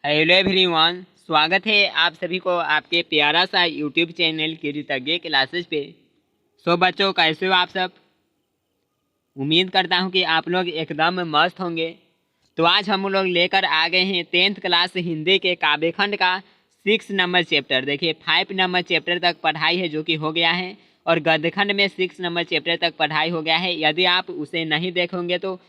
Hello everyone, स्वागत है आप सभी को आपके प्यारा सा यूट्यूब चैनल कृतज्ञ क्लासेस पे। सो बच्चों, कैसे हो आप सब? उम्मीद करता हूँ कि आप लोग एकदम मस्त होंगे। तो आज हम लोग लेकर आ गए हैं 10th क्लास हिंदी के काव्यखंड का 6 नंबर चैप्टर। देखिए 5 नंबर चैप्टर तक पढ़ाई है जो कि हो गया है, और गद्यखंड में 6 नंबर चैप्टर तक पढ़ाई हो गया है। यदि आप उसे नहीं देखोगे तो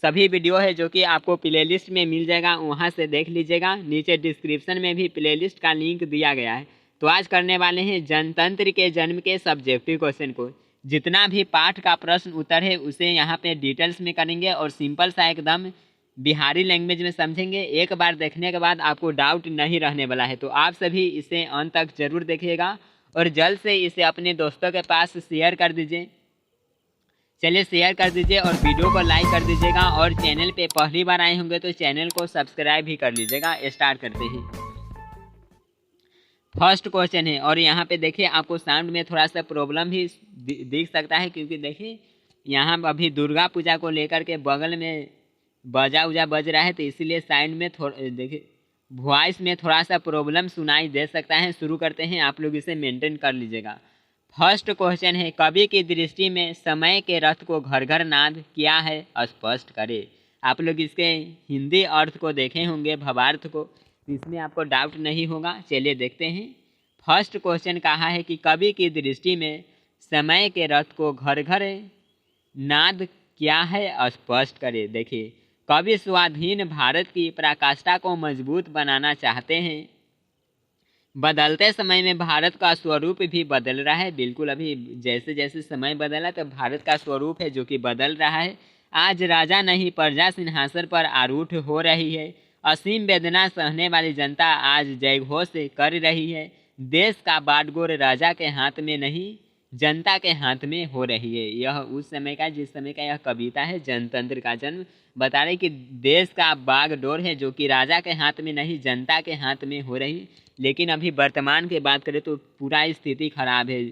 सभी वीडियो है जो कि आपको प्लेलिस्ट में मिल जाएगा, वहाँ से देख लीजिएगा। नीचे डिस्क्रिप्शन में भी प्लेलिस्ट का लिंक दिया गया है। तो आज करने वाले हैं जनतंत्र के जन्म के सब्जेक्टिव क्वेश्चन को। जितना भी पाठ का प्रश्न उत्तर है उसे यहाँ पे डिटेल्स में करेंगे और सिंपल सा एकदम बिहारी लैंग्वेज में समझेंगे। एक बार देखने के बाद आपको डाउट नहीं रहने वाला है। तो आप सभी इसे अंत तक जरूर देखिएगा और जल्द से इसे अपने दोस्तों के पास शेयर कर दीजिए। चलिए शेयर कर दीजिए और वीडियो को लाइक कर दीजिएगा, और चैनल पे पहली बार आए होंगे तो चैनल को सब्सक्राइब भी कर लीजिएगा। स्टार्ट करते हैं। फर्स्ट क्वेश्चन है, और यहाँ पे देखिए आपको साउंड में थोड़ा सा प्रॉब्लम भी दिख सकता है, क्योंकि देखिए यहाँ अभी दुर्गा पूजा को लेकर के बगल में बजा उजा बज रहा है, तो इसीलिए साइड में थोड़ा देखिए वॉइस में थोड़ा सा प्रॉब्लम सुनाई दे सकता है। शुरू करते हैं, आप लोग इसे मेंटेन कर लीजिएगा। फर्स्ट क्वेश्चन है, कवि की दृष्टि में समय के रथ को घर घर नाद क्या है, स्पष्ट करे। आप लोग इसके हिंदी अर्थ को देखे होंगे, भावार्थ को, इसमें आपको डाउट नहीं होगा। चलिए देखते हैं। फर्स्ट क्वेश्चन कहा है कि कवि की दृष्टि में समय के रथ को घर घर नाद क्या है, स्पष्ट करे। देखिए कवि स्वाधीन भारत की पराकाष्ठा को मजबूत बनाना चाहते हैं। बदलते समय में भारत का स्वरूप भी बदल रहा है। बिल्कुल, अभी जैसे जैसे समय बदला तो भारत का स्वरूप है जो कि बदल रहा है। आज राजा नहीं प्रजा सिंहासन पर आरूढ़ हो रही है। असीम वेदना सहने वाली जनता आज जयघोष कर रही है। देश का बागडोर राजा के हाथ में नहीं जनता के हाथ में हो रही है। यह उस समय का, जिस समय का यह कविता है, जनतंत्र का जन्म बता रही कि देश का बागडोर है जो कि राजा के हाथ में नहीं जनता के हाथ में हो रही। लेकिन अभी वर्तमान की बात करें तो पूरा स्थिति खराब है।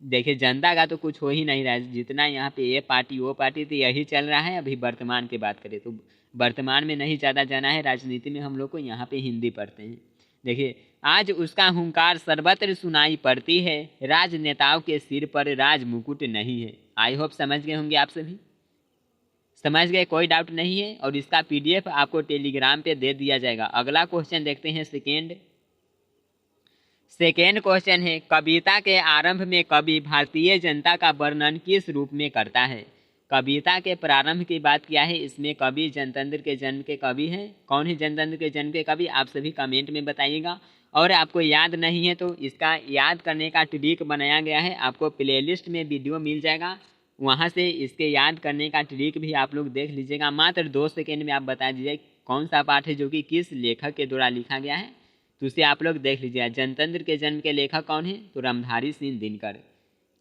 देखिए जनता का तो कुछ हो ही नहीं रहा है। जितना यहाँ पे ये पार्टी वो पार्टी तो यही चल रहा है। अभी वर्तमान की बात करें तो वर्तमान में नहीं ज़्यादा जाना है राजनीति में, हम लोग को यहाँ पे हिंदी पढ़ते हैं। देखिए आज उसका हुंकार सर्वत्र सुनाई पड़ती है। राजनेताओं के सिर पर राज मुकुट नहीं है। आई होप समझ गए होंगे आप सभी, समझ गए, कोई डाउट नहीं है। और इसका PDF आपको टेलीग्राम पे दे दिया जाएगा। अगला क्वेश्चन देखते हैं। सेकेंड क्वेश्चन है, कविता के आरंभ में कवि भारतीय जनता का वर्णन किस रूप में करता है। कविता के प्रारंभ की बात किया है, इसमें कवि जनतंत्र के जन्म के कवि हैं। कौन है जनतंत्र के जन्म के कवि, आप सभी कमेंट में बताइएगा। और आपको याद नहीं है तो इसका याद करने का ट्रिक बनाया गया है, आपको प्लेलिस्ट में वीडियो मिल जाएगा, वहाँ से इसके याद करने का ट्रिक भी आप लोग देख लीजिएगा। मात्र 2 सेकेंड में आप बता दीजिए कौन सा पाठ है जो कि किस लेखक के द्वारा लिखा गया है, तो उसे आप लोग देख लीजिए। जनतंत्र के जन्म के लेखक कौन है, तो रामधारी सिंह दिनकर।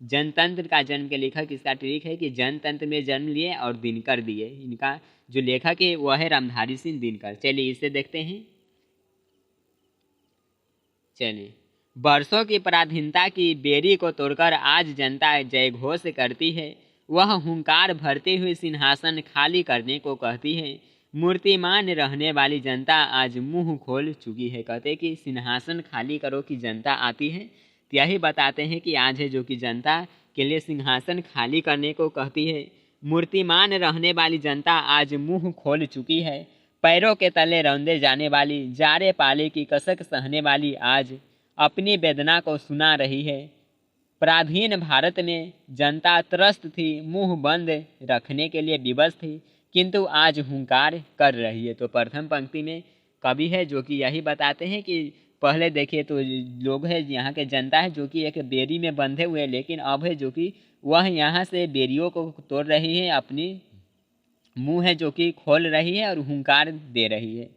जनतंत्र का जन्म के लेखक, इसका ट्रिक है कि जनतंत्र में जन्म लिए और दिनकर दिए। इनका जो लेखक है वह है रामधारी सिंह दिनकर। चलिए इसे देखते हैं। चलिए, वर्षों की पराधीनता की बेड़ी को तोड़कर आज जनता जयघोष करती है। वह हुंकार भरती हुई सिंहासन खाली करने को कहती है। मूर्तिमान रहने वाली जनता आज मुंह खोल चुकी है। कहते कि सिंहासन खाली करो कि जनता आती है, तो यही बताते हैं कि आज है जो कि जनता के लिए सिंहासन खाली करने को कहती है। मूर्तिमान रहने वाली जनता आज मुंह खोल चुकी है। पैरों के तले रौंदे जाने वाली, जारे पाले की कसक सहने वाली आज अपनी वेदना को सुना रही है। पराधीन भारत में जनता त्रस्त थी, मुंह बंद रखने के लिए विवश थी, किंतु आज हुंकार कर रही है। तो प्रथम पंक्ति में कवि है जो कि यही बताते हैं कि पहले देखिए तो लोग है, यहाँ के जनता है जो कि एक बेड़ी में बंधे हुए हैं, लेकिन अब है जो कि वह यहाँ से बेड़ियों को तोड़ रही है, अपनी मुंह है जो कि खोल रही है और हुंकार दे रही है।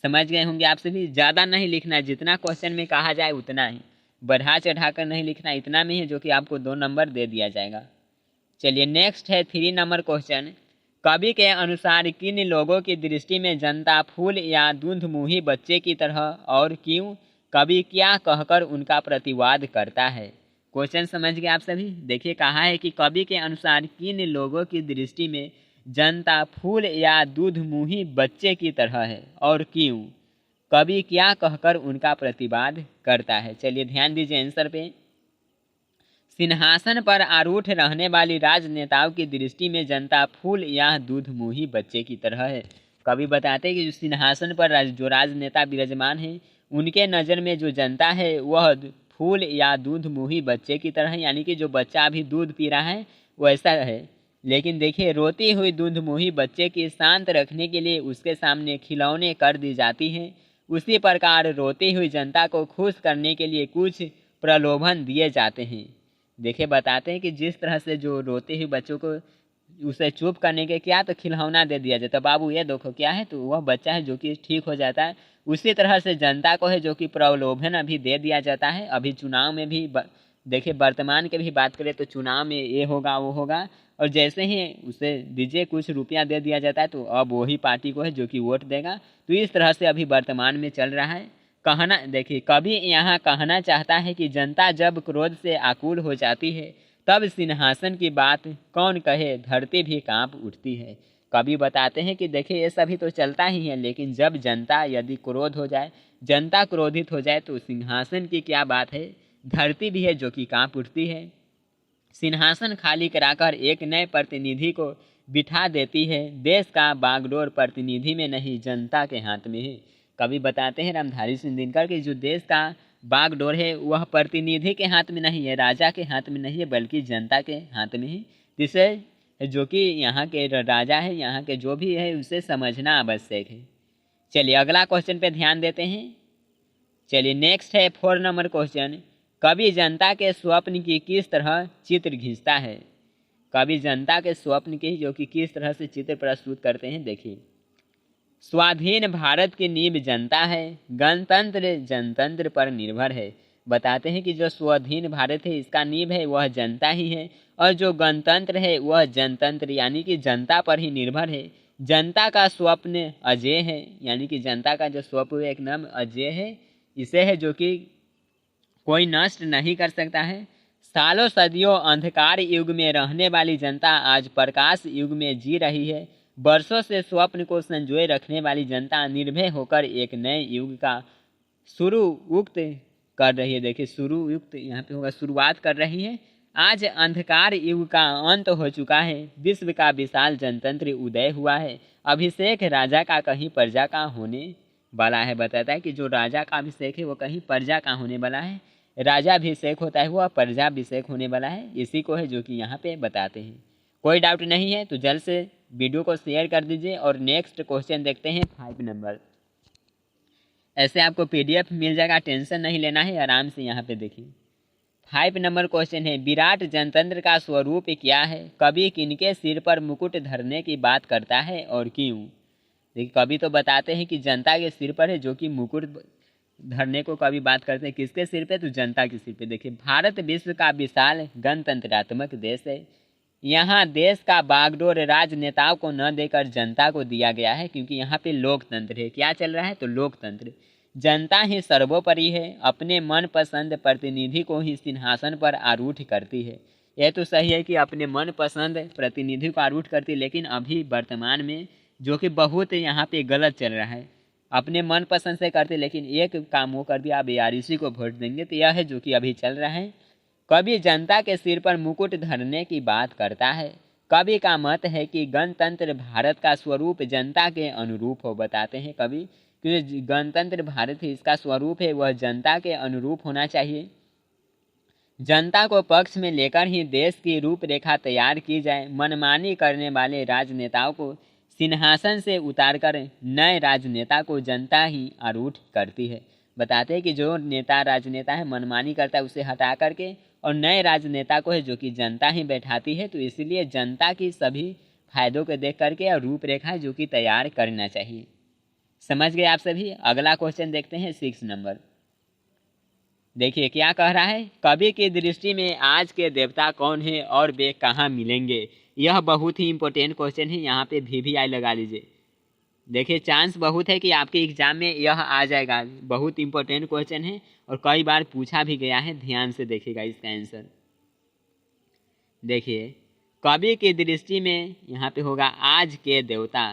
समझ गए होंगे आप सभी। ज़्यादा नहीं लिखना है, जितना क्वेश्चन में कहा जाए उतना ही, बढ़ा चढ़ा कर नहीं लिखना, इतना में है जो कि आपको 2 नंबर दे दिया जाएगा। चलिए नेक्स्ट है 3 नंबर क्वेश्चन। कवि के अनुसार किन लोगों की दृष्टि में जनता फूल या दूधमुंही बच्चे की तरह, और क्यों, कवि क्या कहकर उनका प्रतिवाद करता है। क्वेश्चन समझ गए आप सभी। देखिए कहा है कि कवि के अनुसार किन लोगों की दृष्टि में जनता फूल या दूधमुंही बच्चे की तरह है, और क्यों। कवि क्या कहकर उनका प्रतिवाद करता है। चलिए ध्यान दीजिए आंसर पे। सिंहासन पर आरूढ़ रहने वाली राजनेताओं की दृष्टि में जनता फूल या दूधमुही बच्चे की तरह है। कवि बताते हैं कि जो सिंहासन पर जो राजनेता विराजमान है, उनके नज़र में जो जनता है वह फूल या दूधमुही बच्चे की तरह है, यानी कि जो बच्चा अभी दूध पी रहा है वैसा है। लेकिन देखिए, रोती हुई दूधमुही बच्चे की शांत रखने के लिए उसके सामने खिलौने कर दी जाती हैं। उसी प्रकार रोती हुई जनता को खुश करने के लिए कुछ प्रलोभन दिए जाते हैं। देखिए, बताते हैं कि जिस तरह से जो रोते हुए बच्चों को उसे चुप करने के क्या तो खिलौना दे दिया जाता है, बाबू ये देखो क्या है, तो वह बच्चा है जो कि ठीक हो जाता है। उसी तरह से जनता को है जो कि प्रलोभन अभी दे दिया जाता है। अभी चुनाव में भी देखिए, वर्तमान के भी बात करें तो चुनाव में ये होगा वो होगा, और जैसे ही उसे दीजिए कुछ रुपया दे दिया जाता है तो अब वही पार्टी को है जो कि वोट देगा। तो इस तरह से अभी वर्तमान में चल रहा है। कहना देखिए, कवि यहाँ कहना चाहता है कि जनता जब क्रोध से आकुल हो जाती है तब सिंहासन की बात कौन कहे, धरती भी कांप उठती है। कवि बताते हैं कि देखिए, ये सभी तो चलता ही है, लेकिन जब जनता यदि क्रोध हो जाए, जनता क्रोधित हो जाए तो सिंहासन की क्या बात है, धरती भी है जो कि कांप उठती है। सिंहासन खाली कराकर एक नए प्रतिनिधि को बिठा देती है। देश का बागडोर प्रतिनिधि में नहीं, जनता के हाथ में है। कवि बताते हैं रामधारी सिंह दिनकर कि जो देश का बागडोर है वह प्रतिनिधि के हाथ में नहीं है, राजा के हाथ में नहीं है, बल्कि जनता के हाथ में है। जिसे जो कि यहाँ के राजा है, यहाँ के जो भी है, उसे समझना आवश्यक है। चलिए अगला क्वेश्चन पे ध्यान देते हैं। चलिए नेक्स्ट है 4 नंबर क्वेश्चन। कवि जनता के स्वप्न की किस तरह चित्र खींचता है। कवि जनता के स्वप्न की जो कि किस तरह से चित्र प्रस्तुत करते हैं, देखिए। स्वाधीन भारत की नींव जनता है, गणतंत्र जनतंत्र पर निर्भर है। बताते हैं कि जो स्वाधीन भारत है इसका नींव है वह जनता ही है, और जो गणतंत्र है वह जनतंत्र यानी कि जनता पर ही निर्भर है। जनता का स्वप्न अजय है, यानी कि जनता का जो स्वप्न एक नाम अजय है, इसे है जो कि कोई नष्ट नहीं कर सकता है। सालों सदियों अंधकार युग में रहने वाली जनता आज प्रकाश युग में जी रही है। वर्षों से स्वप्न को संजोए रखने वाली जनता निर्भय होकर एक नए युग का शुरुआत कर रही है। देखिए, शुरुआत यहाँ पे होगा, शुरुआत कर रही है। आज अंधकार युग का अंत हो चुका है, विश्व का विशाल जनतंत्र उदय हुआ है। अभिषेक राजा का कहीं प्रजा का होने वाला है। बताता है कि जो राजा का अभिषेक है वो कहीं प्रजा का होने वाला है। राजाभिषेक होता है वह प्रजाभिषेक होने वाला है, इसी को है जो कि यहाँ पे बताते हैं। कोई डाउट नहीं है तो जल्द से वीडियो को शेयर कर दीजिए। और नेक्स्ट क्वेश्चन देखते हैं 5 नंबर। ऐसे आपको PDF मिल जाएगा, टेंशन नहीं लेना है, आराम से यहाँ पे देखिए। 5 नंबर क्वेश्चन है, विराट जनतंत्र का स्वरूप क्या है। कवि किनके सिर पर मुकुट धरने की बात करता है और क्यों। देखिए, कवि तो बताते हैं कि जनता के सिर पर है जो कि मुकुट धरने को कवि बात करते हैं, किसके सिर पे, तो जनता के सिर पे। देखिए, भारत विश्व का विशाल गणतंत्रात्मक देश है। यहाँ देश का बागडोर राजनेताओं को न देकर जनता को दिया गया है, क्योंकि यहाँ पे लोकतंत्र है। क्या चल रहा है, तो लोकतंत्र। जनता ही सर्वोपरि है, अपने मनपसंद प्रतिनिधि को ही सिंहासन पर आरूढ़ करती है। यह तो सही है कि अपने मनपसंद प्रतिनिधि को आरूढ़ करती है, लेकिन अभी वर्तमान में जो कि बहुत यहाँ पे गलत चल रहा है। अपने मनपसंद से करते, लेकिन एक काम वो कर दिया, अब यार इसी को वोट देंगे, तो यह है जो कि अभी चल रहा है। कवि जनता के सिर पर मुकुट धरने की बात करता है। कवि का मत है कि गणतंत्र भारत का स्वरूप जनता के अनुरूप हो। बताते हैं कवि कि गणतंत्र भारत है, इसका स्वरूप है वह जनता के अनुरूप होना चाहिए। जनता को पक्ष में लेकर ही देश की रूपरेखा तैयार की जाए। मनमानी करने वाले राजनेताओं को सिंहासन से उतारकर नए राजनेता को जनता ही आरूढ़ करती है। बताते हैं कि जो नेता राजनेता है मनमानी करता है उसे हटा करके और नए राजनेता को है जो कि जनता ही बैठाती है। तो इसलिए जनता की सभी फायदों को देख करके और रूपरेखा जो कि तैयार करना चाहिए। समझ गए आप सभी। अगला क्वेश्चन देखते हैं 6 नंबर। देखिए क्या कह रहा है, कवि की दृष्टि में आज के देवता कौन है और वे कहाँ मिलेंगे। यह बहुत ही इंपॉर्टेंट क्वेश्चन है, यहाँ पे VVI लगा लीजिए। देखिए चांस बहुत है कि आपके एग्जाम में यह आ जाएगा। बहुत इंपॉर्टेंट क्वेश्चन है और कई बार पूछा भी गया है। ध्यान से देखिएगा इसका आंसर। देखिए कवि की दृष्टि में यहाँ पे होगा आज के देवता।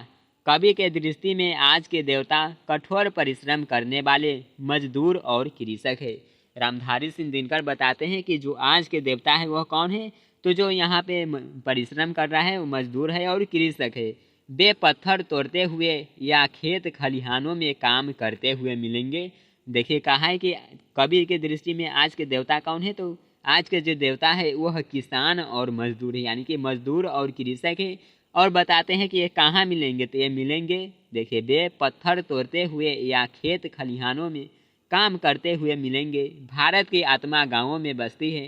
कवि के दृष्टि में आज के देवता कठोर परिश्रम करने वाले मजदूर और कृषक है। रामधारी सिंह दिनकर बताते हैं कि जो आज के देवता है वह कौन है, तो जो यहाँ पे परिश्रम कर रहा है वो मजदूर है और कृषक है। वे पत्थर तोड़ते हुए या खेत खलिहानों में काम करते हुए मिलेंगे। देखिए कहा है कि कवि के दृष्टि में आज के देवता कौन है, तो आज के जो देवता है वह किसान और मजदूर है, यानी कि मजदूर और कृषक है। और बताते हैं कि ये कहाँ मिलेंगे, तो ये मिलेंगे देखिए वे पत्थर तोड़ते हुए या खेत खलिहानों में काम करते हुए मिलेंगे। भारत की आत्मा गांवों में बसती है,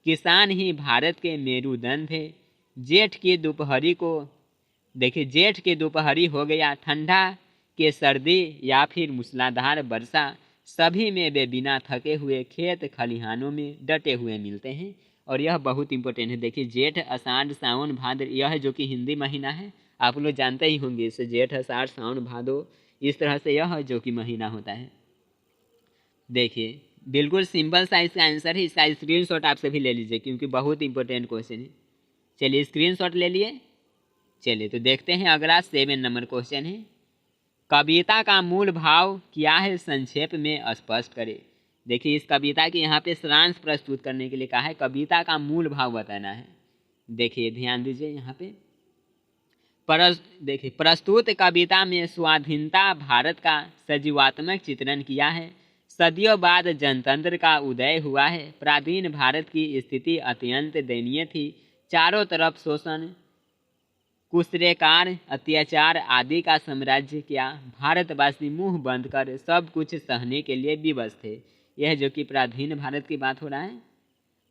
किसान ही भारत के मेरुदंड है। जेठ की दोपहरी को देखिए जेठ की दोपहरी हो गया, ठंडा के सर्दी या फिर मूसलाधार वर्षा, सभी में वे बिना थके हुए खेत खलिहानों में डटे हुए मिलते हैं। और यह बहुत इंपॉर्टेंट है। देखिए जेठ आषाढ़ सावन भाद्र, यह जो कि हिंदी महीना है, आप लोग जानते ही होंगे इसे, जेठ आषाढ़ सावन भादो, इस तरह से यह जो कि महीना होता है। देखिए बिल्कुल सिंपल सा इसका आंसर है, इसका स्क्रीनशॉट आप सभी ले लीजिए क्योंकि बहुत इंपॉर्टेंट क्वेश्चन है। चलिए स्क्रीनशॉट ले लिए। चलिए तो देखते हैं अगला 7 नंबर क्वेश्चन है, कविता का मूल भाव क्या है, संक्षेप में स्पष्ट करें। देखिए इस कविता की यहाँ पे सारांश प्रस्तुत करने के लिए कहा है, कविता का मूल भाव बताना है। देखिए ध्यान दीजिए यहाँ पे देखिए प्रस्तुत कविता में स्वाधीनता भारत का सजीवात्मक चित्रण किया है। सदियों बाद जनतंत्र का उदय हुआ है। प्राचीन भारत की स्थिति अत्यंत दयनीय थी। चारों तरफ शोषण, कुशरेकार, अत्याचार आदि का साम्राज्य किया। भारतवासी मुंह बंद कर सब कुछ सहने के लिए विवश थे। यह जो कि प्राचीन भारत की बात हो रहा है।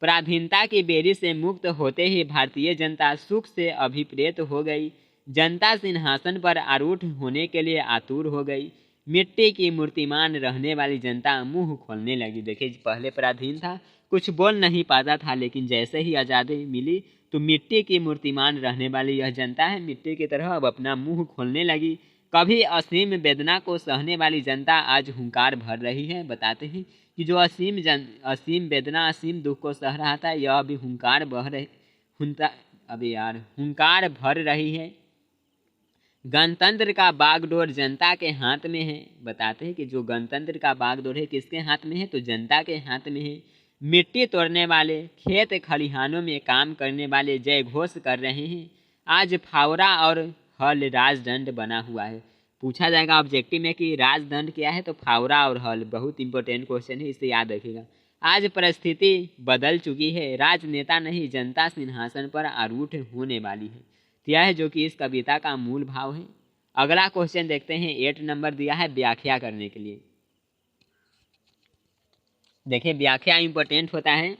पराधीनता की बेड़ी से मुक्त होते ही भारतीय जनता सुख से अभिप्रेत हो गई। जनता सिंहासन पर आरूढ़ होने के लिए आतुर हो गई। मिट्टी की मूर्तिमान रहने वाली जनता मुंह खोलने लगी। देखिए पहले पराधीन था, कुछ बोल नहीं पाता था, लेकिन जैसे ही आज़ादी मिली तो मिट्टी की मूर्तिमान रहने वाली यह जनता है, मिट्टी की तरह अब अपना मुंह खोलने लगी। कभी असीम वेदना को सहने वाली जनता आज हुंकार भर रही है। बताते हैं कि जो असीम वेदना, असीम दुख को सह रहा था, यह अभी हुंकार भर रही है। गणतंत्र का बागडोर जनता के हाथ में है। बताते हैं कि जो गणतंत्र का बागडोर है किसके हाथ में है, तो जनता के हाथ में है। मिट्टी तोड़ने वाले, खेत खलिहानों में काम करने वाले जय घोष कर रहे हैं। आज फावड़ा और हल राजदंड बना हुआ है। पूछा जाएगा ऑब्जेक्टिव में कि राजदंड क्या है, तो फावड़ा और हल, बहुत इंपॉर्टेंट क्वेश्चन है, इसे याद रखिएगा। आज परिस्थिति बदल चुकी है, राजनेता नहीं जनता सिंहासन पर आरूढ़ होने वाली है। यह है जो कि इस कविता का मूल भाव है। अगला क्वेश्चन देखते हैं, 8 नंबर दिया है व्याख्या करने के लिए। देखिए व्याख्या इंपॉर्टेंट होता है।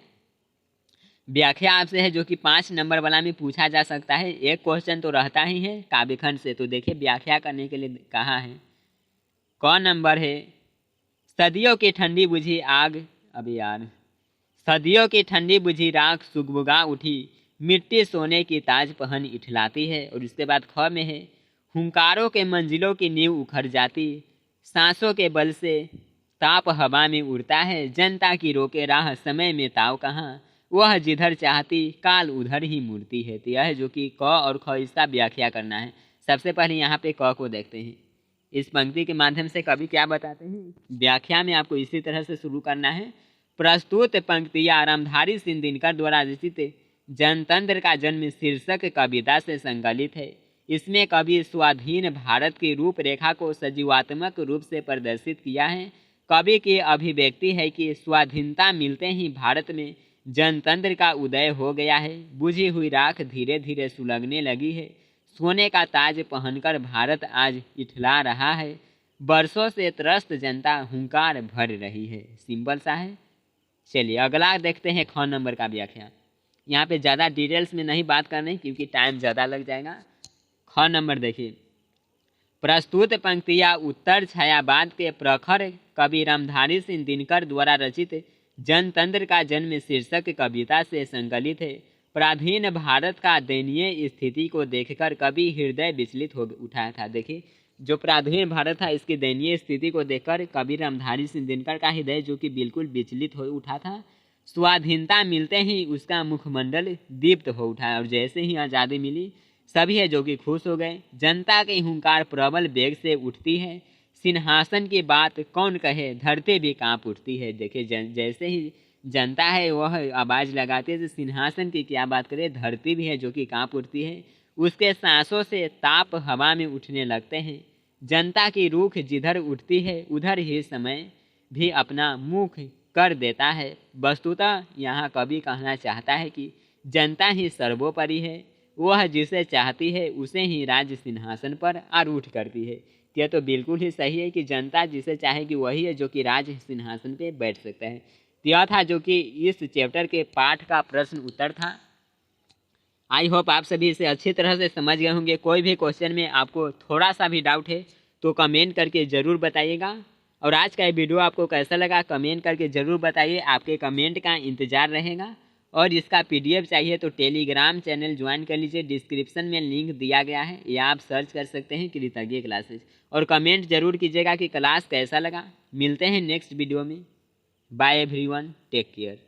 व्याख्या आपसे है जो कि 5 नंबर वाला में पूछा जा सकता है। एक क्वेश्चन तो रहता ही है काव्यखंड से, तो देखिए व्याख्या करने के लिए कहा है। कौन नंबर है, सदियों की ठंडी बुझी आग, अभी यार, सदियों की ठंडी बुझी राख सुगबुगा उठी, मिट्टी सोने की ताज पहन इठलाती है। और उसके बाद ख में है, हुंकारों के मंजिलों की नींव उखड़ जाती, सांसों के बल से ताप हवा में उड़ता है, जनता की रोके राह समय में ताव कहाँ, वह जिधर चाहती काल उधर ही मुड़ती है। तो यह है जो कि क और ख, इसका व्याख्या करना है। सबसे पहले यहाँ पे क को देखते हैं। इस पंक्ति के माध्यम से कवि क्या बताते हैं, व्याख्या में आपको इसी तरह से शुरू करना है। प्रस्तुत पंक्तियाँ रामधारी सिंह दिनकर द्वारा रचित जनतंत्र का जन्म शीर्षक कविता से संकलित है। इसमें कवि स्वाधीन भारत की रूपरेखा को सजीवात्मक रूप से प्रदर्शित किया है। कवि की अभिव्यक्ति है कि स्वाधीनता मिलते ही भारत में जनतंत्र का उदय हो गया है। बुझी हुई राख धीरे धीरे सुलगने लगी है। सोने का ताज पहनकर भारत आज इठला रहा है। बरसों से त्रस्त जनता हुंकार भर रही है। सिंपल सा है। चलिए अगला देखते हैं ख नंबर का व्याख्या। यहाँ पे ज़्यादा डिटेल्स में नहीं बात करनी क्योंकि टाइम ज़्यादा लग जाएगा। ख नंबर देखिए, प्रस्तुत पंक्तियाँ उत्तर छायावाद के प्रखर कवि रामधारी सिंह दिनकर द्वारा रचित जनतंत्र का जन्म शीर्षक कविता से संकलित है। प्राचीन भारत का दयनीय स्थिति को देखकर कवि हृदय विचलित हो उठा था। देखिए जो प्राचीन भारत था इसकी दयनीय स्थिति को देखकर कवि रामधारी सिंह दिनकर का हृदय जो कि बिल्कुल विचलित हो उठा था। स्वाधीनता मिलते ही उसका मुखमंडल दीप्त हो उठा और जैसे ही आज़ादी मिली सभी है जो कि खुश हो गए। जनता के हुंकार प्रबल वेग से उठती है, सिंहासन की बात कौन कहे, धरती भी कांप उठती है। देखिए जैसे ही जनता है वह आवाज़ लगाती है, तो सिंहासन की क्या बात करें, धरती भी है जो कि कांप उठती है। उसके सांसों से ताप हवा में उठने लगते हैं। जनता की रूख जिधर उठती है उधर ही समय भी अपना मुख कर देता है। वस्तुतः यहाँ कवि कहना चाहता है कि जनता ही सर्वोपरि है, वह जिसे चाहती है उसे ही राज सिंहासन पर आरूढ़ करती है। यह तो बिल्कुल ही सही है कि जनता जिसे चाहेगी वही है जो कि राज सिंहासन पे बैठ सकता है। यह था जो कि इस चैप्टर के पाठ का प्रश्न उत्तर था। आई होप आप सभी इसे अच्छी तरह से समझ गए होंगे। कोई भी क्वेश्चन में आपको थोड़ा सा भी डाउट है तो कमेंट करके ज़रूर बताइएगा। और आज का ये वीडियो आपको कैसा लगा कमेंट करके ज़रूर बताइए, आपके कमेंट का इंतज़ार रहेगा। और इसका PDF चाहिए तो टेलीग्राम चैनल ज्वाइन कर लीजिए, डिस्क्रिप्शन में लिंक दिया गया है, या आप सर्च कर सकते हैं कृतज्ञ क्लासेज। और कमेंट ज़रूर कीजिएगा कि क्लास कैसा लगा। मिलते हैं नेक्स्ट वीडियो में। Bye everyone, take care.